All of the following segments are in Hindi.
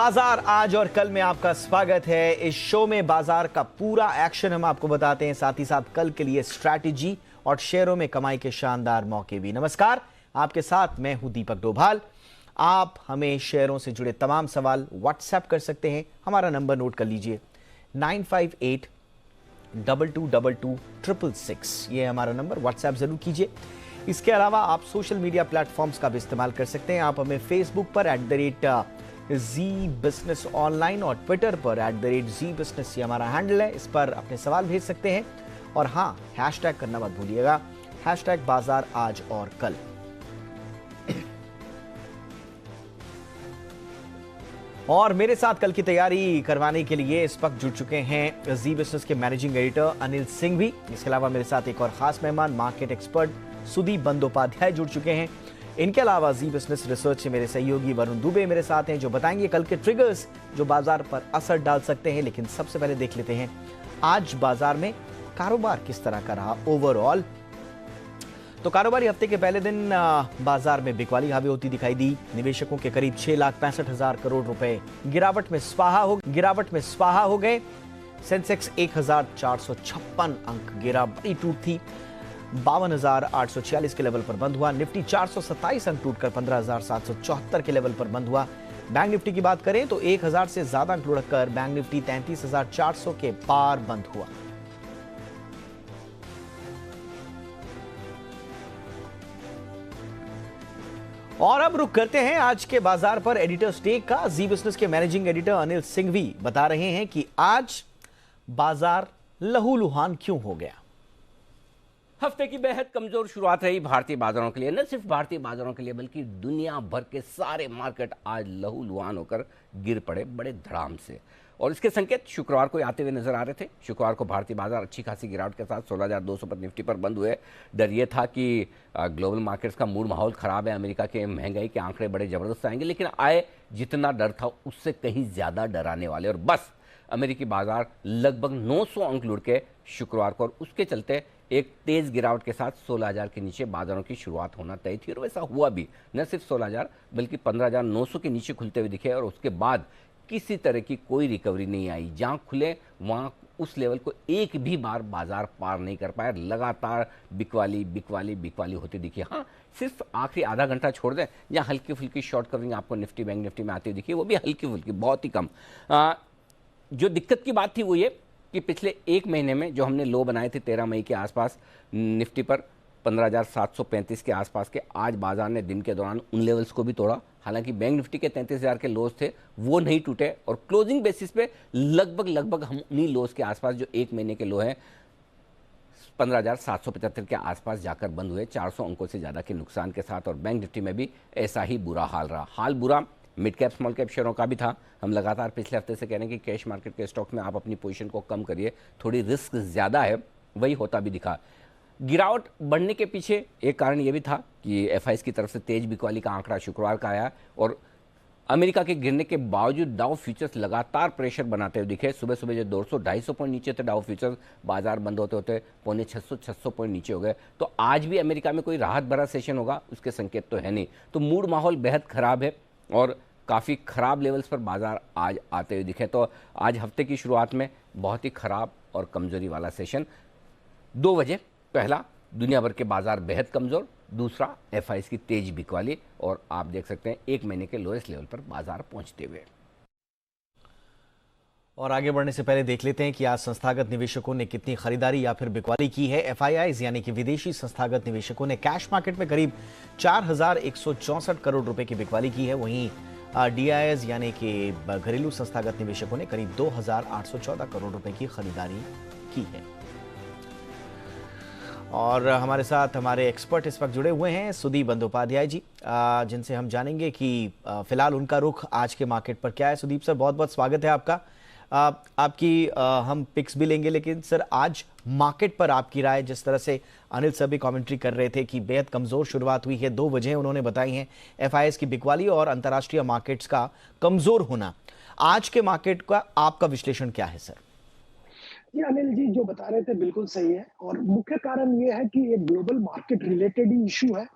बाजार आज और कल में आपका स्वागत है। इस शो में बाजार का पूरा एक्शन हम आपको बताते हैं, साथ ही साथ कल के लिए स्ट्रैटेजी और शेयरों में कमाई के शानदार मौके भी। नमस्कार, आपके साथ मैं हूं दीपक डोभाल। आप हमें शेयरों से जुड़े तमाम सवाल व्हाट्सएप कर सकते हैं। हमारा नंबर नोट कर लीजिए, 9582222666। ये हमारा नंबर, व्हाट्सएप जरूर कीजिए। इसके अलावा आप सोशल मीडिया प्लेटफॉर्म्स का भी इस्तेमाल कर सकते हैं। आप हमें फेसबुक पर @जी बिजनेस ऑनलाइन और ट्विटर पर @जी बिजनेस, ये हमारा हैंडल है। इस पर अपने सवाल भेज सकते हैं। और हाँ, हैशटैग करना मत भूलिएगा, हैशटैग बाजार आज और कल। और मेरे साथ कल की तैयारी करवाने के लिए इस वक्त जुड़ चुके हैं जी बिजनेस के मैनेजिंग एडिटर अनिल सिंघवी। इसके अलावा मेरे साथ एक और खास मेहमान, मार्केट एक्सपर्ट सुदीप बंदोपाध्याय जुड़ चुके हैं। इनके अलावा जी बिजनेस रिसर्च से मेरे सहयोगी वरुण दुबे मेरे साथ हैं, जो बताएंगे कल के ट्रिगर्स जो बाजार पर असर डाल सकते हैं। लेकिन सबसे पहले देख लेते हैं आज बाजार में कारोबार किस तरह का रहा ओवरऑल। तो कारोबारी हफ्ते के पहले दिन बाजार में बिकवाली हावी होती दिखाई दी। निवेशकों के करीब 6,65,000 करोड़ रुपए गिरावट में स्वाहा हो गए। सेंसेक्स 1,456 अंक गिरा, बड़ी टूट थी। 52,846 के लेवल पर बंद हुआ। निफ्टी 427 अंक टूटकर 15,774 के लेवल पर बंद हुआ। बैंक निफ्टी की बात करें तो 1,000 से ज्यादा अंक लुढ़ककर बैंक निफ्टी 33,400 के पार बंद हुआ। और अब रुक करते हैं आज के बाजार पर एडिटर स्टेक का। जी बिजनेस के मैनेजिंग एडिटर अनिल सिंघवी बता रहे हैं कि आज बाजार लहूलुहान क्यों हो गया। हफ्ते की बेहद कमजोर शुरुआत रही भारतीय बाजारों के लिए। न सिर्फ भारतीय बाजारों के लिए बल्कि दुनिया भर के सारे मार्केट आज लहूलुहान होकर गिर पड़े बड़े धड़ाम से। और इसके संकेत शुक्रवार को आते हुए नजर आ रहे थे। शुक्रवार को भारतीय बाजार अच्छी खासी गिरावट के साथ 16,200 पर निफ्टी पर बंद हुए। डर ये था कि ग्लोबल मार्केट्स का मूड माहौल खराब है, अमेरिका के महंगाई के आंकड़े बड़े जबरदस्त आएंगे। लेकिन आए जितना डर था उससे कहीं ज्यादा डराने वाले। और बस अमेरिकी बाजार लगभग 900 अंक लुढ़ के शुक्रवार को, और उसके चलते एक तेज गिरावट के साथ 16,000 के नीचे बाजारों की शुरुआत होना तय थी। और वैसा हुआ भी, न सिर्फ 16,000 बल्कि 15,900 के नीचे खुलते हुए दिखे। और उसके बाद किसी तरह की कोई रिकवरी नहीं आई। जहां खुले वहां उस लेवल को एक भी बार बाजार पार नहीं कर पाया। लगातार बिकवाली होती दिखी। हाँ, सिर्फ आखिरी आधा घंटा छोड़ दें जहां हल्की फुल्की शॉर्ट कवरिंग आपको निफ्टी बैंक निफ्टी में आती हुई दिखी, वो भी हल्की फुल्की, बहुत ही कम। जो दिक्कत की बात थी वो ये कि पिछले एक महीने में जो हमने लो बनाए थे 13 मई के आसपास निफ्टी पर 15,735 के आसपास के, आज बाजार ने दिन के दौरान उन लेवल्स को भी तोड़ा। हालांकि बैंक निफ्टी के 33,000 के लोज थे वो नहीं टूटे, और क्लोजिंग बेसिस पे लगभग हम उन्हीं लोज के आसपास जो एक महीने के लो हैं 15,775 के आसपास जाकर बंद हुए, 400 अंकों से ज़्यादा के नुकसान के साथ। और बैंक निफ्टी में भी ऐसा ही बुरा हाल रहा। हाल बुरा मिड कैप स्मॉल कैप शेयरों का भी था। हम लगातार पिछले हफ्ते से कह रहे हैं कि कैश मार्केट के स्टॉक में आप अपनी पोजीशन को कम करिए, थोड़ी रिस्क ज़्यादा है, वही होता भी दिखा। गिरावट बढ़ने के पीछे एक कारण यह भी था कि एफआईएस की तरफ से तेज बिकवाली का आंकड़ा शुक्रवार का आया। और अमेरिका के गिरने के बावजूद डाउ फ्यूचर्स लगातार प्रेशर बनाते हुए दिखे। सुबह सुबह जो 200-250 पॉइंट नीचे थे डाउ फ्यूचर्स, बाजार बंद होते होते 650-600 पॉइंट नीचे हो गए। तो आज भी अमेरिका में कोई राहत भरा सेशन होगा उसके संकेत तो है नहीं। तो मूड माहौल बेहद खराब है और काफ़ी खराब लेवल्स पर बाजार आज आते हुए दिखे। तो आज हफ्ते की शुरुआत में बहुत ही खराब और कमजोरी वाला सेशन। 2 वजह, पहला दुनिया भर के बाजार बेहद कमजोर, दूसरा एफआईएस की तेज बिकवाली। और आप देख सकते हैं एक महीने के लोएस्ट लेवल पर बाजार पहुंचते हुए। और आगे बढ़ने से पहले देख लेते हैं कि आज संस्थागत निवेशकों ने कितनी खरीदारी या फिर बिकवाली की है। एफआईआईज यानी कि विदेशी संस्थागत निवेशकों ने कैश मार्केट में करीब 4,164 करोड़ रुपए की बिकवाली की है। वहीं डीआईएस यानी कि घरेलू संस्थागत निवेशकों ने करीब 2,814 करोड़ रुपए की खरीदारी की है। और हमारे साथ हमारे एक्सपर्ट इस वक्त जुड़े हुए हैं सुदीप बंदोपाध्याय जी, जिनसे हम जानेंगे कि फिलहाल उनका रुख आज के मार्केट पर क्या है। सुदीप सर, बहुत बहुत स्वागत है आपका। आपकी हम पिक्स भी लेंगे, लेकिन सर आज मार्केट पर आपकी राय। जिस तरह से अनिल सर भी कमेंट्री कर रहे थे कि बेहद कमजोर शुरुआत हुई है, 2 वजह उन्होंने बताई हैं, एफआईएस की बिकवाली और अंतर्राष्ट्रीय मार्केट्स का कमजोर होना। आज के मार्केट का आपका विश्लेषण क्या है सर? ये अनिल जी जो बता रहे थे बिल्कुल सही है, और मुख्य कारण ये है कि ये ग्लोबल मार्केट रिलेटेड ही इशू है।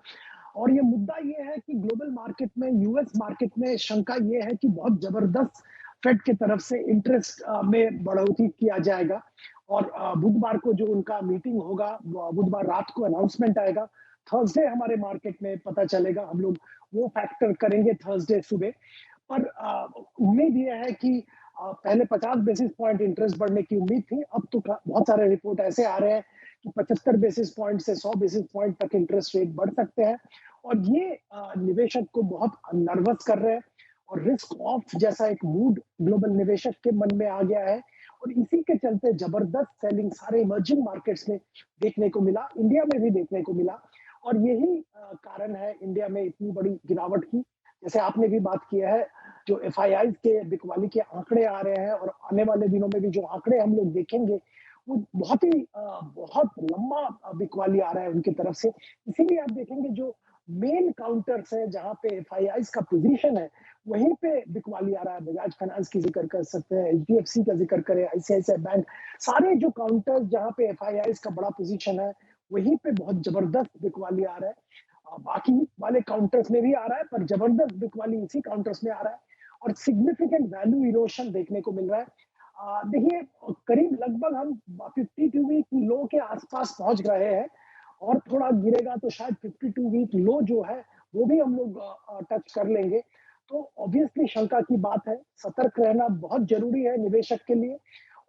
और ये मुद्दा ये है कि ग्लोबल मार्केट में, यूएस मार्केट में शंका ये है कि बहुत जबरदस्त फेड की तरफ से इंटरेस्ट में बढ़ोतरी किया जाएगा। और बुधवार को जो उनका मीटिंग होगा, बुधवार रात को अनाउंसमेंट आएगा, थर्सडे हमारे मार्केट में पता चलेगा। हम लोग वो फैक्टर करेंगे थर्सडे सुबह। पर उम्मीद ये है कि पहले 50 बेसिस पॉइंट इंटरेस्ट बढ़ने की उम्मीद थी, अब तो बहुत सारे रिपोर्ट ऐसे आ रहे हैं कि 75 बेसिस पॉइंट से 100 बेसिस पॉइंट तक इंटरेस्ट रेट बढ़ सकते हैं। और ये निवेशक को बहुत नर्वस कर रहे हैं और रिस्क ऑफ जैसा एक मूड ग्लोबल निवेशक के मन में आ गया है। और इसी के चलते जबरदस्त सेलिंग सारे इमर्जिंग मार्केट्स में देखने को मिला, इंडिया में भी देखने को मिला। और यही कारण है इंडिया में इतनी बड़ी गिरावट की। जैसे आपने भी बात किया है, जो एफआईआई के बिकवाली के आंकड़े आ रहे हैं और आने वाले दिनों में भी जो आंकड़े हम लोग देखेंगे, वो बहुत लंबा बिकवाली आ रहा है उनकी तरफ से। इसीलिए आप देखेंगे जो मेन काउंटर्स है जहां पे एफआईआई का पोजीशन है, वहीं पे बिकवाली आ रहा है। बजाज फाइनेंस की जिक्र कर सकते हैं, एचडीएफसी का जिक्र करें, आईसीआईसीआई बैंक, सारे जो काउंटर्स जहां पे एफआईआई का बड़ा पोजीशन है, वहीं पे बहुत जबरदस्त बिकवाली आ रहा है। बाकी वाले काउंटर्स में भी आ रहा है, पर जबरदस्त बिकवाली इसी काउंटर्स में आ रहा है और सिग्निफिकेंट वैल्यू इरोशन देखने को मिल रहा है। देखिए, करीब लगभग हम 52 वीक लो के आसपास पहुंच रहे हैं और थोड़ा गिरेगा तो शायद 52 वीक लो जो है वो भी हम लोग टच कर लेंगे। तो ऑब्वियसली शंका की बात है, सतर्क रहना बहुत जरूरी है निवेशक के लिए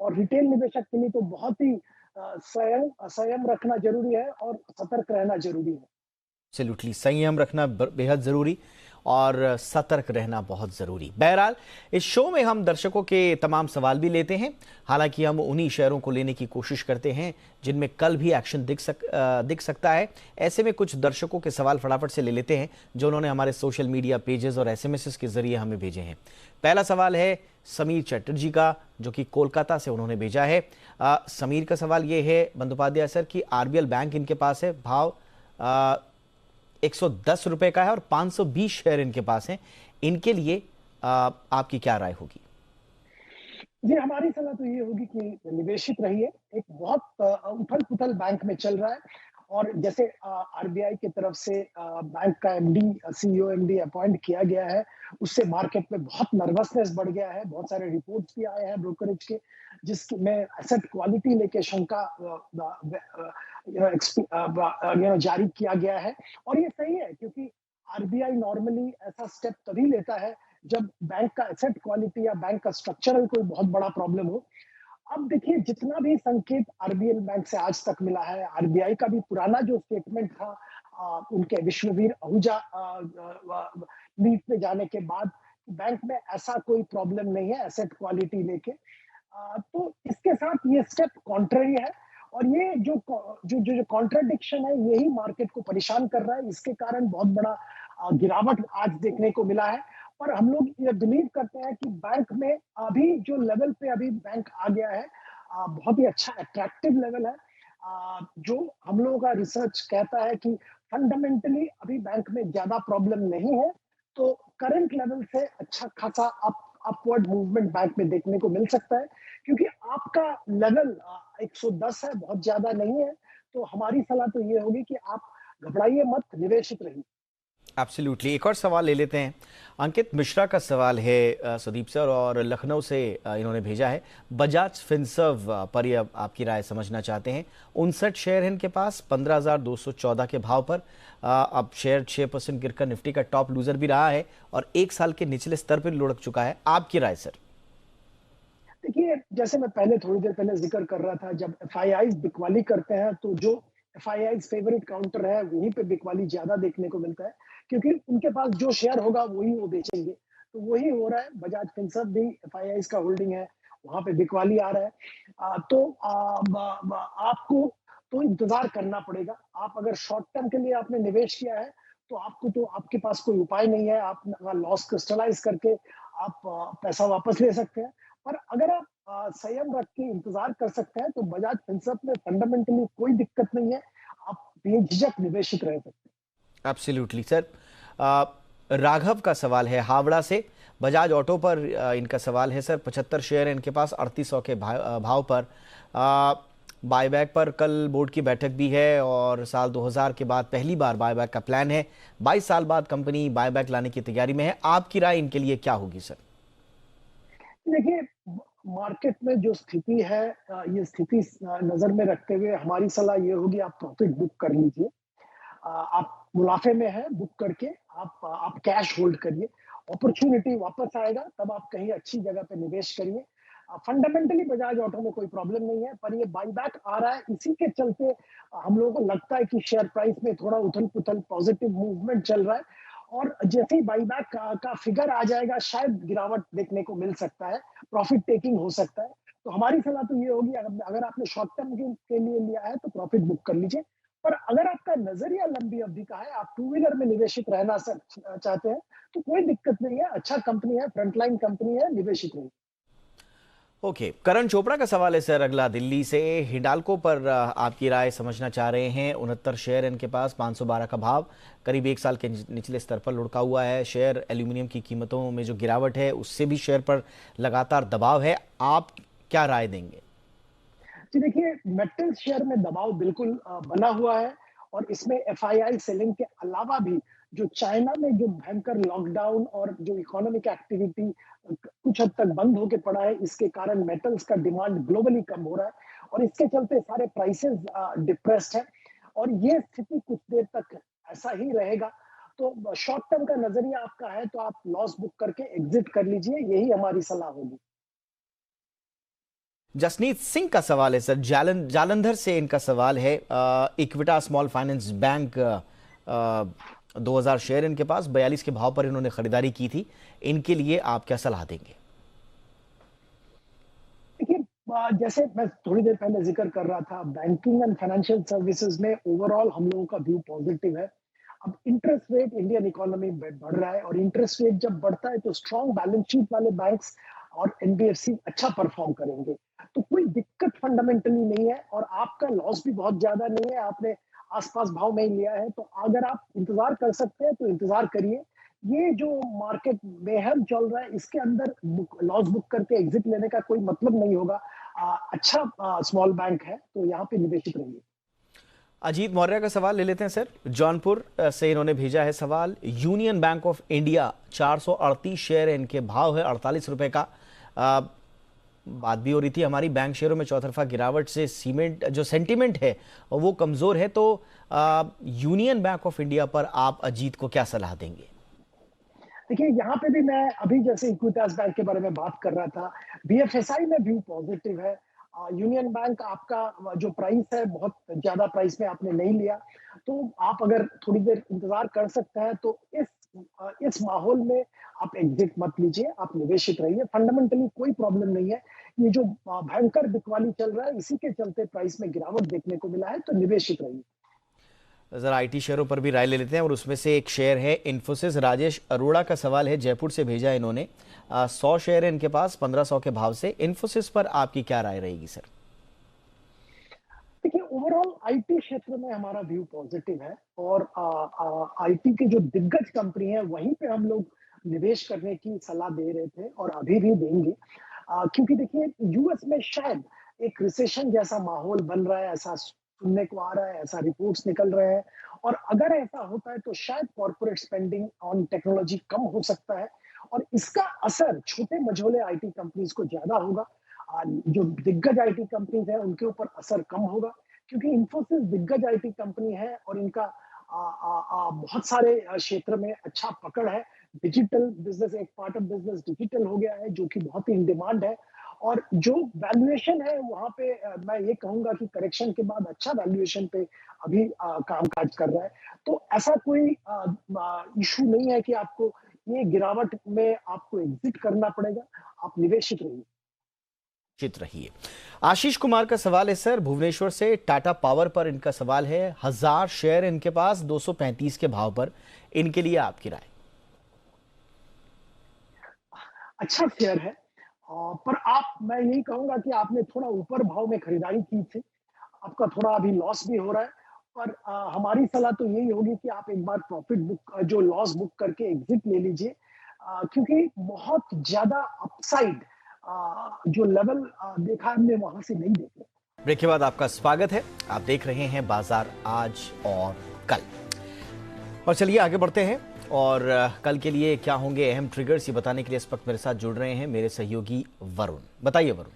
और रिटेल निवेशक के लिए तो बहुत ही संयम रखना जरूरी है और सतर्क रहना जरूरी है। एब्सोल्युटली, संयम रखना बेहद जरूरी और सतर्क रहना बहुत जरूरी। बहरहाल, इस शो में हम दर्शकों के तमाम सवाल भी लेते हैं। हालांकि हम उन्हीं शेयरों को लेने की कोशिश करते हैं जिनमें कल भी एक्शन दिख सकता है। ऐसे में कुछ दर्शकों के सवाल फटाफट से ले लेते हैं जो उन्होंने हमारे सोशल मीडिया पेजेस और एसएमएस के जरिए हमें भेजे हैं। पहला सवाल है समीर चटर्जी का, जो कि कोलकाता से उन्होंने भेजा है। समीर का सवाल ये है बंदोपाध्याय सर कि आरबीएल बैंक इनके पास है, भाव 110 रुपए का है और 520 शेयर इनके पास हैं। इनके लिए आपकी क्या राय होगी? जी, हमारी सलाह तो ये होगी कि निवेशित रहिए। एक बहुत उथल-पुथल बैंक में चल रहा है और जैसे आरबीआई की तरफ से बैंक का एमडी, सीईओ एमडी अपॉइंट किया गया है, उससे मार्केट में बहुत नर्वसनेस बढ़ गया है। बहुत सारे रिपोर्ट्स भी आए हैं ब्रोकरेज के, जिसमें एसेट क्वालिटी लेके शंका जारी किया गया है। और ये सही है क्योंकि आरबीआई नॉर्मली ऐसा स्टेप तभी लेता है जब बैंक का एसेट क्वालिटी या बैंक का स्ट्रक्चरल कोई बहुत बड़ा प्रॉब्लम हो। अब देखिए, जितना भी संकेत आरबीएल बैंक से आज तक मिला है, आरबीआई का भी पुराना जो स्टेटमेंट था उनके विश्ववीर आहूजा लीव पे जाने के बाद, बैंक में ऐसा कोई प्रॉब्लम नहीं है एसेट क्वालिटी लेके। तो इसके साथ ये स्टेप कॉन्ट्ररी है और ये जो कॉन्ट्राडिक्शन है, यही मार्केट को परेशान कर रहा है। इसके कारण बहुत बड़ा गिरावट आज देखने को मिला है। पर हम लोग ये बिलीव करते हैं कि बैंक में अभी जो लेवल पे अभी बैंक आ गया है, बहुत ही अच्छा अट्रैक्टिव लेवल है। जो हम लोगों का रिसर्च कहता है कि फंडामेंटली अभी बैंक में ज्यादा प्रॉब्लम नहीं है, तो करंट लेवल से अच्छा खासा अपवर्ड मूवमेंट बैंक में देखने को मिल सकता है, क्योंकि आपका लेवल 110 है, बहुत ज्यादा नहीं है। तो हमारी सलाह तो ये होगी कि आप घबराइए मत, निवेशित रहिए। एब्सोल्युटली। एक और सवाल ले लेते हैं। अंकित मिश्रा का सवाल है सुदीप सर, और लखनऊ से इन्होंने भेजा है। बजाज फिनसर्व पर ये आपकी राय समझना चाहते हैं। 59 शेयर हैं इनके पास 15,214 के भाव पर। अब शेयर 6% गिरकर निफ्टी का टॉप लूजर भी रहा है और 1 साल के निचले स्तर पर लुढ़क चुका है। आपकी राय सर? देखिए, जैसे मैं पहले थोड़ी देर पहले जिक्र कर रहा था, जब एफआईआई बिकवाली करते हैं तो जो एफआईआई फेवरेट काउंटर है वहीं पे बिकवाली ज्यादा देखने को मिलता है, क्योंकि उनके पास जो शेयर होगा वही वो बेचेंगे। तो वही हो रहा है। बजाज फिनसर्व भी एफआईआई का होल्डिंग है, वहां पे बिकवाली आ रहा है। आपको तो इंतजार करना पड़ेगा। आप अगर शॉर्ट टर्म के लिए आपने निवेश किया है तो आपके पास कोई उपाय नहीं है। आप लॉस क्रिस्टलाइज करके आप पैसा वापस ले सकते हैं। पर अगर आप संयम रख के इंतजार कर सकते हैं तो बजाज फिनसर्व में फंडामेंटली कोई दिक्कत नहीं है। आप बेझिझक निवेशित रह सकते हैं। Absolutely sir. राघव का सवाल है हावड़ा से। बजाज ऑटो पर इनका सवाल है सर। 75 शेयर है इनके पास 3800 के भाव पर। बायबैक पर कल बोर्ड की बैठक भी है और साल 2000 के बाद पहली बार बायबैक का प्लान है। 22 साल बाद कंपनी बायबैक लाने की तैयारी में है। आपकी राय इनके लिए क्या होगी सर? देखिए, मार्केट में जो स्थिति है, ये स्थिति नजर में रखते हुए हमारी सलाह ये होगी, आप प्रॉफिट बुक कर लीजिए। आप मुनाफे में है, बुक करके आप कैश होल्ड करिए। अपॉर्चुनिटी वापस आएगा तब आप कहीं अच्छी जगह पे निवेश करिए। फंडामेंटली बजाज ऑटो में कोई प्रॉब्लम नहीं है, पर ये बाईबैक आ रहा है, इसी के चलते हम लोगों को लगता है कि शेयर प्राइस में थोड़ा उथल-पुथल पॉजिटिव मूवमेंट चल रहा है। और जैसे ही बाईबैक का फिगर आ जाएगा, शायद गिरावट देखने को मिल सकता है, प्रॉफिट टेकिंग हो सकता है। तो हमारी सलाह तो ये होगी, अगर आपने शॉर्ट टर्म के लिए लिया है तो प्रॉफिट बुक कर लीजिए। पर अगर आपका नजरिया लंबी अवधि का है, आप टू व्हीलर में निवेशित रहना चाहते हैं, तो कोई दिक्कत नहीं है। अच्छा कंपनी है, फ्रंटलाइन कंपनी है, निवेशित रहिए। ओके, करण चोपड़ा का सवाल है सर अगला दिल्ली से। हिंडाल्को पर आपकी राय समझना चाह रहे हैं। 69 शेयर इनके पास, 512 का भाव, करीब 1 साल के निचले स्तर पर लुढ़का हुआ है शेयर। एल्यूमिनियम की कीमतों में जो गिरावट है उससे भी शेयर पर लगातार दबाव है। आप क्या राय देंगे? जी देखिए, मेटल शेयर में दबाव बिल्कुल बना हुआ है। और इसमें एफआईआई सेलिंग के अलावा भी जो चाइना में जो भयंकर लॉकडाउन और जो इकोनॉमिक एक्टिविटी कुछ हद तक बंद होके पड़ा है, इसके कारण मेटल्स का डिमांड ग्लोबली कम हो रहा है और इसके चलते सारे प्राइसेस डिप्रेस्ड है। और ये स्थिति कुछ देर तक ऐसा ही रहेगा। तो शॉर्ट टर्म का नजरिया आपका है तो आप लॉस बुक करके एग्जिट कर लीजिए, यही हमारी सलाह होगी। जसनीत सिंह का सवाल है सर, जालंधर से इनका सवाल है। इक्विटा स्मॉल फाइनेंस बैंक, 2000 शेयर इनके पास, 42 के भाव पर इन्होंने खरीदारी की थी। इनके लिए आप क्या सलाह देंगे? देखिए, जैसे मैं थोड़ी देर पहले जिक्र कर रहा था, बैंकिंग एंड फाइनेंशियल सर्विसेज में ओवरऑल हम लोगों का व्यू पॉजिटिव है। अब इंटरेस्ट रेट इंडियन इकोनॉमी में बढ़ रहा है और इंटरेस्ट रेट जब बढ़ता है तो स्ट्रॉन्ग बैलेंस शीट वाले बैंक्स और एनबीएफसी अच्छा परफॉर्म करेंगे। तो कोई दिक्कत फंडामेंटली नहीं है और आपका लॉस भी बहुत ज्यादा नहीं है। आपने आसपास भाव में ही लिया है, तो अगर आप इंतजार कर सकते हैं तो इंतजार करिए। ये जो मार्केट बेहद चल रहा है, इसके अंदर लॉस बुक करके एग्जिट लेने का कोई मतलब नहीं होगा। अच्छा स्मॉल बैंक है तो यहाँ पे निवेशित रहिए। अजीत मौर्य का सवाल ले लेते हैं सर। जौनपुर से इन्होंने भेजा है सवाल। Union bank of India, 438 share है इनके, भाव है 48 रुपए का। बात भी हो रही थी हमारी बैंक शेयरों में चौतरफा गिरावट से सीमेंट जो सेंटीमेंट है वो कमजोर है। तो यूनियन बैंक ऑफ इंडिया पर आप अजीत को क्या सलाह देंगे? देखिए, यहाँ पे भी मैं अभी जैसे इक्विटास बैंक के बारे में बात कर रहा था, बीएफएसआई में व्यू पॉजिटिव है। यूनियन बैंक आपका जो प्राइस है, बहुत ज्यादा प्राइस में आपने नहीं लिया, तो आप अगर थोड़ी देर इंतजार कर सकते हैं तो इस माहौल में आप एग्जिट मत लीजिए, आप निवेशित रहिए। फंडामेंटली कोई प्रॉब्लम नहीं है। ये जो भयंकर बिकवाली चल रहा है, इसी के चलते प्राइस में गिरावट देखने को मिला है, तो निवेशित रहिए। जरा आईटी शेयरों पर भी राय ले लेते हैं और उसमें से एक शेयर है इन्फोसिस। राजेश अरोड़ा का सवाल है, जयपुर से भेजा है इन्होंने। 100 शेयर है इनके पास, 1500 के भाव से। इन्फोसिस पर आपकी क्या राय रहेगी सर? देखिए, ओवरऑल आईटी क्षेत्र में हमारा व्यू पॉजिटिव है और आईटी के जो दिग्गज कंपनी है वहीं पे हम लोग निवेश करने की सलाह दे रहे थे और अभी भी देंगे। क्योंकि देखिए, यूएस में शायद एक रिसेशन जैसा माहौल बन रहा है, ऐसा सुनने को आ रहा है, ऐसा रिपोर्ट्स निकल रहे हैं। और अगर ऐसा होता है तो शायद कॉर्पोरेट स्पेंडिंग ऑन टेक्नोलॉजी कम हो सकता है और इसका असर छोटे मझोले आईटी कंपनीज को ज्यादा होगा। जो दिग्गज आईटी कंपनीज है उनके ऊपर असर कम होगा, क्योंकि इन्फोसिस दिग्गज आईटी कंपनी है और इनका बहुत सारे क्षेत्र में अच्छा पकड़ है। डिजिटल बिजनेस, एक पार्ट ऑफ बिजनेस डिजिटल हो गया है जो कि बहुत ही इन डिमांड है। और जो वैल्यूएशन है वहां पे मैं ये कहूंगा कि करेक्शन के बाद अच्छा वैल्यूएशन पे अभी कामकाज कर रहा है। तो ऐसा कोई इशू नहीं है कि आपको ये गिरावट में आपको एग्जिट करना पड़ेगा। आप निवेशित रहिए। चित रहिए। आशीष कुमार का सवाल है सर, भुवनेश्वर से। टाटा पावर पर इनका सवाल है, 1000 शेयर इनके पास, 235 के भाव पर। इनके लिए आपकी राय? अच्छा शेयर है, पर मैं यही कहूंगा कि आपने थोड़ा ऊपर भाव में खरीदारी की थी, आपका थोड़ा अभी लॉस भी हो रहा है। पर हमारी सलाह तो यही होगी कि आप एक बार प्रॉफिट बुक, जो लॉस बुक करके एग्जिट ले लीजिए। क्योंकि बहुत ज्यादा अपसाइड जो लेवल देखा हमने वहां से नहीं देख रहे। ब्रेक के बाद आपका स्वागत है। आप देख रहे हैं बाजार आज और कल। और चलिए आगे बढ़ते हैं और कल के लिए क्या होंगे अहम ट्रिगर्स, ये बताने के लिए इस वक्त मेरे साथ जुड़ रहे हैं मेरे सहयोगी वरुण। बताइए वरुण।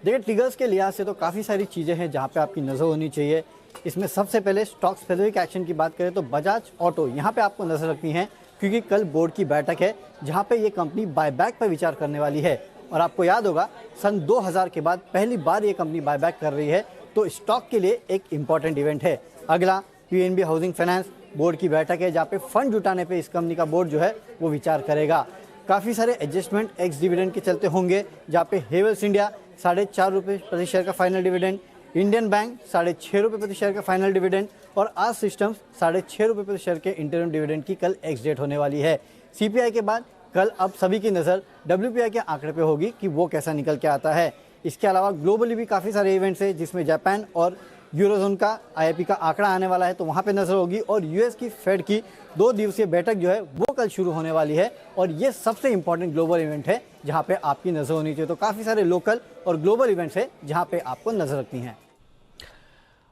देखिए, ट्रिगर्स के लिहाज से तो काफ़ी सारी चीज़ें हैं जहां पे आपकी नज़र होनी चाहिए। इसमें सबसे पहले स्टॉक स्पेसिफिक एक्शन की बात करें तो बजाज ऑटो यहाँ पे आपको नजर रखनी है, क्योंकि कल बोर्ड की बैठक है जहां पे ये कंपनी बायबैक पर विचार करने वाली है। और आपको याद होगा सन 2000 के बाद पहली बार ये कंपनी बायबैक कर रही है, तो स्टॉक के लिए एक इंपॉर्टेंट इवेंट है। अगला पीएनबी हाउसिंग फाइनेंस बोर्ड की बैठक है जहाँ पे फंड जुटाने पे इस कंपनी का बोर्ड जो है वो विचार करेगा। काफ़ी सारे एडजस्टमेंट एक्स डिविडेंड के चलते होंगे, जहाँ पे हेवल्स इंडिया 4.5 रुपये प्रति शेयर का फाइनल डिविडेंड, इंडियन बैंक 6.5 रुपये प्रति शेयर का फाइनल डिविडेंड और आज सिस्टम्स 6.5 रुपये प्रति शेयर के इंटरम डिविडेंड की कल एक्स डेट होने वाली है। सीपीआई के बाद कल अब सभी की नज़र डब्ल्यूपीआई के आंकड़े पे होगी कि वो कैसा निकल के आता है। इसके अलावा ग्लोबली भी काफ़ी सारे इवेंट्स हैं जिसमें जापान और यूरोजोन का आईआईपी का आंकड़ा आने वाला है, तो वहाँ पे नज़र होगी। और यूएस की फेड की 2 दिवसीय बैठक जो है वो कल शुरू होने वाली है और ये सबसे इंपॉर्टेंट ग्लोबल इवेंट है जहाँ पे आपकी नज़र होनी चाहिए। तो काफ़ी सारे लोकल और ग्लोबल इवेंट्स है जहाँ पे आपको नज़र रखनी है।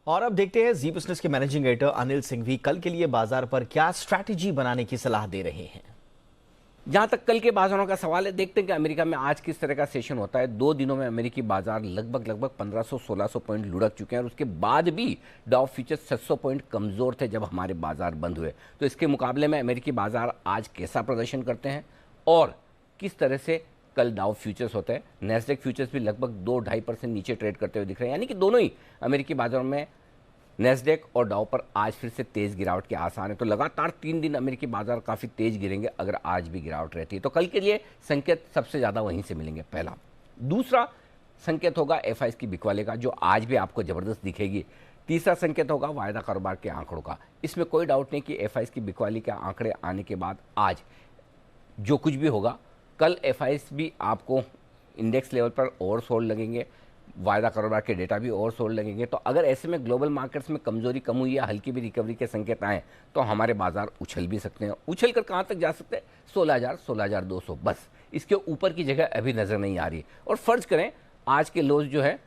और अब देखते हैं जी बिजनेस के मैनेजिंग एडिटर अनिल सिंघवी कल के लिए बाजार पर क्या स्ट्रैटेजी बनाने की सलाह दे रहे हैं। जहां तक कल के बाजारों का सवाल है, देखते हैं कि अमेरिका में आज किस तरह का सेशन होता है। 2 दिनों में अमेरिकी बाजार लगभग 1500-1600 पॉइंट लुढ़क चुके हैं और उसके बाद भी डाउ फ्यूचर्स 700 पॉइंट कमजोर थे जब हमारे बाजार बंद हुए। तो इसके मुकाबले में अमेरिकी बाजार आज कैसा प्रदर्शन करते हैं और किस तरह से कल डाउ फ्यूचर्स होते हैं। नैस्डैक फ्यूचर्स भी लगभग 2-2.5% नीचे ट्रेड करते हुए दिख रहे हैं, यानी कि दोनों ही अमेरिकी बाजारों में नैस्डैक और डाउ पर आज फिर से तेज गिरावट के आसार है। तो लगातार 3 दिन अमेरिकी बाजार काफी तेज गिरेंगे अगर आज भी गिरावट रहती है। तो कल के लिए संकेत सबसे ज्यादा वहीं से मिलेंगे, पहला। दूसरा संकेत होगा एफआईएस की बिकवाली का, जो आज भी आपको जबरदस्त दिखेगी। तीसरा संकेत होगा वायदा कारोबार के आंकड़ों का। इसमें कोई डाउट नहीं कि एफआईएस की बिकवाली के आंकड़े आने के बाद आज जो कुछ भी होगा, कल एफआईएस भी आपको इंडेक्स लेवल पर ओवरसोल्ड लगेंगे, वायदा कारोबार के डेटा भी ओवरसोल्ड लगेंगे। तो अगर ऐसे में ग्लोबल मार्केट्स में कमजोरी कम हुई या हल्की भी रिकवरी के संकेत आए तो हमारे बाजार उछल भी सकते हैं। उछल कर कहां तक जा सकते हैं? 16,000, 16,200, बस इसके ऊपर की जगह अभी नजर नहीं आ रही। और फर्ज करें आज के लोज जो है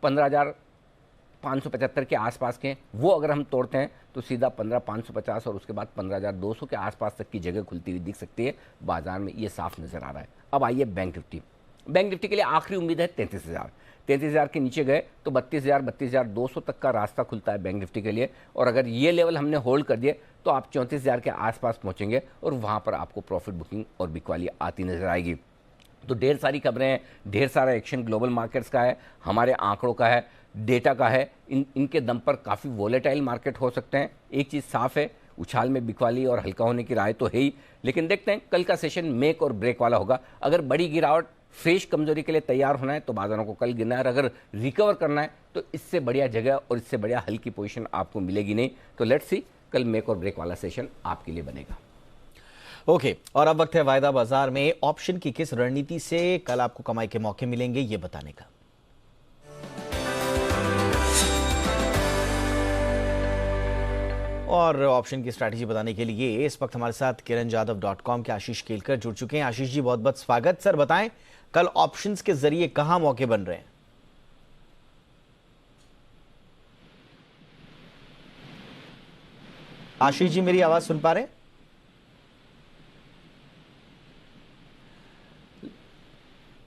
15,575 के आसपास के, वो अगर हम तोड़ते हैं तो सीधा 15,550 और उसके बाद 15,200 के आसपास तक की जगह खुलती हुई दिख सकती है बाजार में, ये साफ नजर आ रहा है। अब आइए बैंक निफ्टी। बैंक निफ्टी के लिए आखिरी उम्मीद है 33,000। 33,000 के नीचे गए तो 32,000, 32,200 तक का रास्ता खुलता है बैंक निफ्टी के लिए। और अगर ये लेवल हमने होल्ड कर दिए तो आप 34,000 के आसपास पहुंचेंगे और वहां पर आपको प्रॉफिट बुकिंग और बिकवाली आती नजर आएगी। तो ढेर सारी खबरें हैं, ढेर सारा एक्शन ग्लोबल मार्केट्स का है, हमारे आंकड़ों का है, डेटा का है। इनके दम पर काफ़ी वोलेटाइल मार्केट हो सकते हैं। एक चीज़ साफ है, उछाल में बिकवाली और हल्का होने की राय तो है ही, लेकिन देखते हैं कल का सेशन मेक और ब्रेक वाला होगा। अगर बड़ी गिरावट, फ्रेश कमजोरी के लिए तैयार होना है तो बाजारों को कल गिरना है, और अगर रिकवर करना है तो इससे बढ़िया जगह और इससे बढ़िया हल्की पोजीशन आपको मिलेगी नहीं। तो लेट्स सी कल मेक और ब्रेक वाला सेशन आपके लिए बनेगा। ओके, और अब वक्त है वायदा बाजार में ऑप्शन की किस रणनीति से कल आपको कमाई के मौके मिलेंगे ये बताने का। और ऑप्शन की स्ट्रैटेजी बताने के लिए इस वक्त हमारे साथ kiranjadhav.com के आशीष केलकर जुड़ चुके हैं। आशीष जी, बहुत बहुत स्वागत। सर बताएं कल ऑप्शंस के जरिए कहां मौके बन रहे हैं? आशीष जी, मेरी आवाज सुन पा रहे हैं?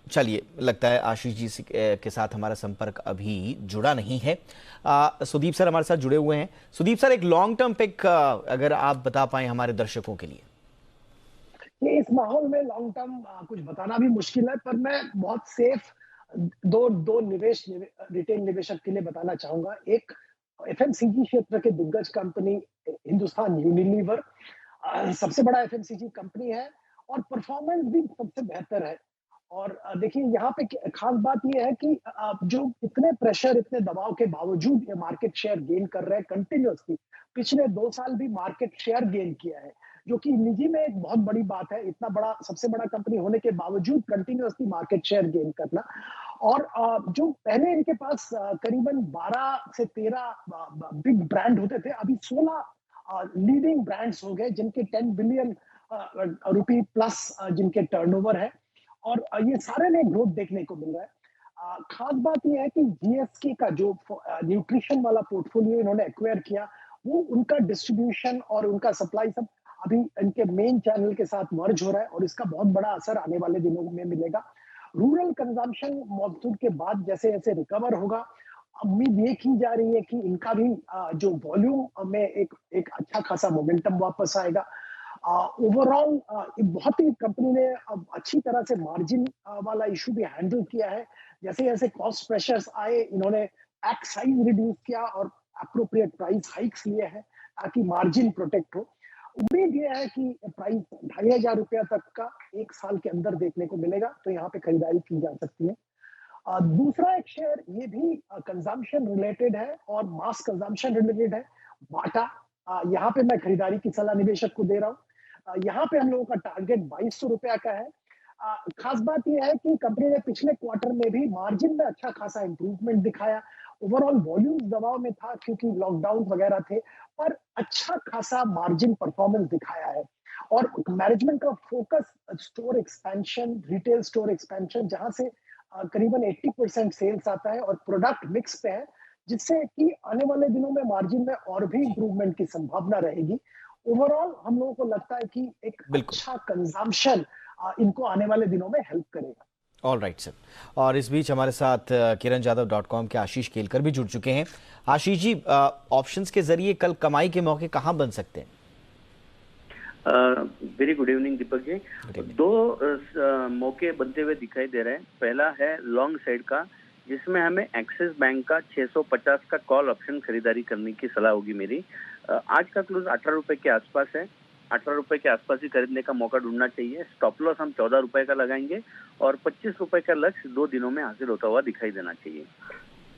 चलिए, लगता है आशीष जी के साथ हमारा संपर्क अभी जुड़ा नहीं है। सुदीप सर हमारे साथ जुड़े हुए हैं। सुदीप सर, एक लॉन्ग टर्म पिक अगर आप बता पाएं हमारे दर्शकों के लिए। ये इस माहौल में लॉन्ग टर्म कुछ बताना भी मुश्किल है, पर मैं बहुत सेफ दो निवेश रिटेल निवेशक के लिए बताना चाहूंगा। एक एफएमसीजी क्षेत्र के दिग्गज कंपनी हिंदुस्तान यूनिलीवर सबसे बड़ा एफएमसीजी कंपनी है और परफॉर्मेंस भी सबसे बेहतर है। और देखिए यहाँ पे खास बात ये है कि जो इतने प्रेशर, इतने दबाव के बावजूद ये मार्केट शेयर गेन कर रहे हैं कंटिन्यूअसली। पिछले 2 साल भी मार्केट शेयर गेन किया है, जो कि निजी में एक बहुत बड़ी बात है। इतना बड़ा, सबसे बड़ा कंपनी होने के बावजूद कंटिन्यूअसली मार्केट शेयर गेन करना। और जो पहले इनके पास करीबन 12 से 13 बिग ब्रांड होते थे, अभी 16 लीडिंग ब्रांड्स हो गए जिनके 10 बिलियन रुपी प्लस जिनके टर्नओवर है। और ये सारे में ग्रोथ देखने को मिल रहा है। खास बात यह है कि जीएसके का जो न्यूट्रिशन वाला पोर्टफोलियो इन्होंने एक्वायर किया, वो उनका डिस्ट्रीब्यूशन और उनका सप्लाई सब अभी इनके मेन चैनल के साथ मर्ज हो रहा है और इसका बहुत बड़ा असर आने वाले दिनों में मिलेगा। रूरल कंजम्पशन मॉनसून के बाद जैसे जैसे रिकवर होगा, उम्मीद ये की जा रही है कि इनका भी जो वॉल्यूम में एक अच्छा खासा मोमेंटम वापस आएगा। ओवरऑल बहुत ही कंपनी ने अब अच्छी तरह से मार्जिन वाला इशू भी हैंडल किया है। जैसे जैसे कॉस्ट प्रेशर्स आए, इन्होंने पैक साइज रिड्यूस किया और अप्रोप्रिएट प्राइस हाइक्स लिए हैं ताकि मार्जिन प्रोटेक्ट हो। उम्मीद यह है कि प्राइस ₹2,500 तक का 1 साल के अंदर देखने को मिलेगा, तो यहाँ पे खरीदारी की जा सकती है। दूसरा एक शेयर ये भी कंजम्पशन रिलेटेड है और मास कंजम्पशन रिलेटेड है, बाटा। यहाँ पे मैं खरीदारी की सलाह निवेशक को दे रहा हूँ। यहाँ पे हम लोगों का टारगेट ₹2,200 का है। खास बात यह है कि कंपनी ने पिछले क्वार्टर में भी मार्जिन में अच्छा खासा इंप्रूवमेंट दिखाया। ओवरऑल वॉल्यूम दबाव में था क्योंकि लॉकडाउन वगैरह थे, पर अच्छा खासा मार्जिन परफॉर्मेंस दिखाया है। और मैनेजमेंट का focus store expansion, retail store expansion, जहां से करीबन 80% सेल्स आता है और प्रोडक्ट मिक्स पे है, जिससे कि आने वाले दिनों में मार्जिन में और भी इंप्रूवमेंट की संभावना रहेगी। ओवरऑल हम लोगों को लगता है कि एक अच्छा कंजम्पशन इनको आने वाले दिनों में हेल्प करेगा। All right sir. और इस बीच हमारे साथ kiranjadhav.com के आशीष केलकर भी जुड़ चुके हैं। आशीष जी, ऑप्शंस के जरिए कल कमाई के मौके कहां बन सकते हैं? Very good evening Deepak ji. दो मौके बनते हुए दिखाई दे रहे हैं। पहला है लॉन्ग साइड का, जिसमें हमें एक्सिस बैंक का 650 का कॉल ऑप्शन खरीदारी करने की सलाह होगी मेरी। आज का क्लोज ₹18 के आसपास है। ₹18 के आसपास ही खरीदने का मौका ढूंढना चाहिए। स्टॉप लॉस हम ₹14 का लगाएंगे और ₹25 का लक्ष्य 2 दिनों में हासिल होता हुआ दिखाई देना चाहिए।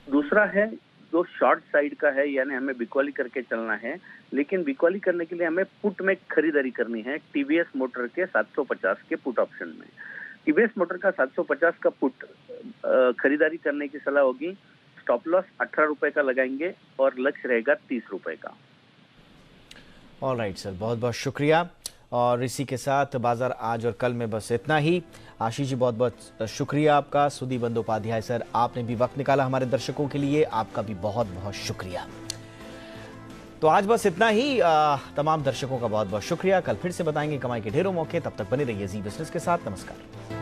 दूसरा है जो शॉर्ट साइड का है, यानी हमें बिकवाली करके चलना है, लेकिन बिकवाली करने के लिए हमें पुट में खरीदारी करनी है। टीवीएस मोटर के 750 के पुट ऑप्शन में टीवीएस मोटर का 750 का पुट खरीदारी करने की सलाह होगी। स्टॉप लॉस ₹18 का लगाएंगे और लक्ष्य रहेगा ₹30 का। ऑल राइट सर, बहुत बहुत शुक्रिया। और इसी के साथ बाजार आज और कल में बस इतना ही। आशीष जी, बहुत बहुत शुक्रिया आपका। सुदीप बंदोपाध्याय सर, आपने भी वक्त निकाला हमारे दर्शकों के लिए, आपका भी बहुत बहुत शुक्रिया। तो आज बस इतना ही। तमाम दर्शकों का बहुत बहुत शुक्रिया। कल फिर से बताएंगे कमाई के ढेरों मौके। तब तक बने रहिए जी बिजनेस के साथ। नमस्कार।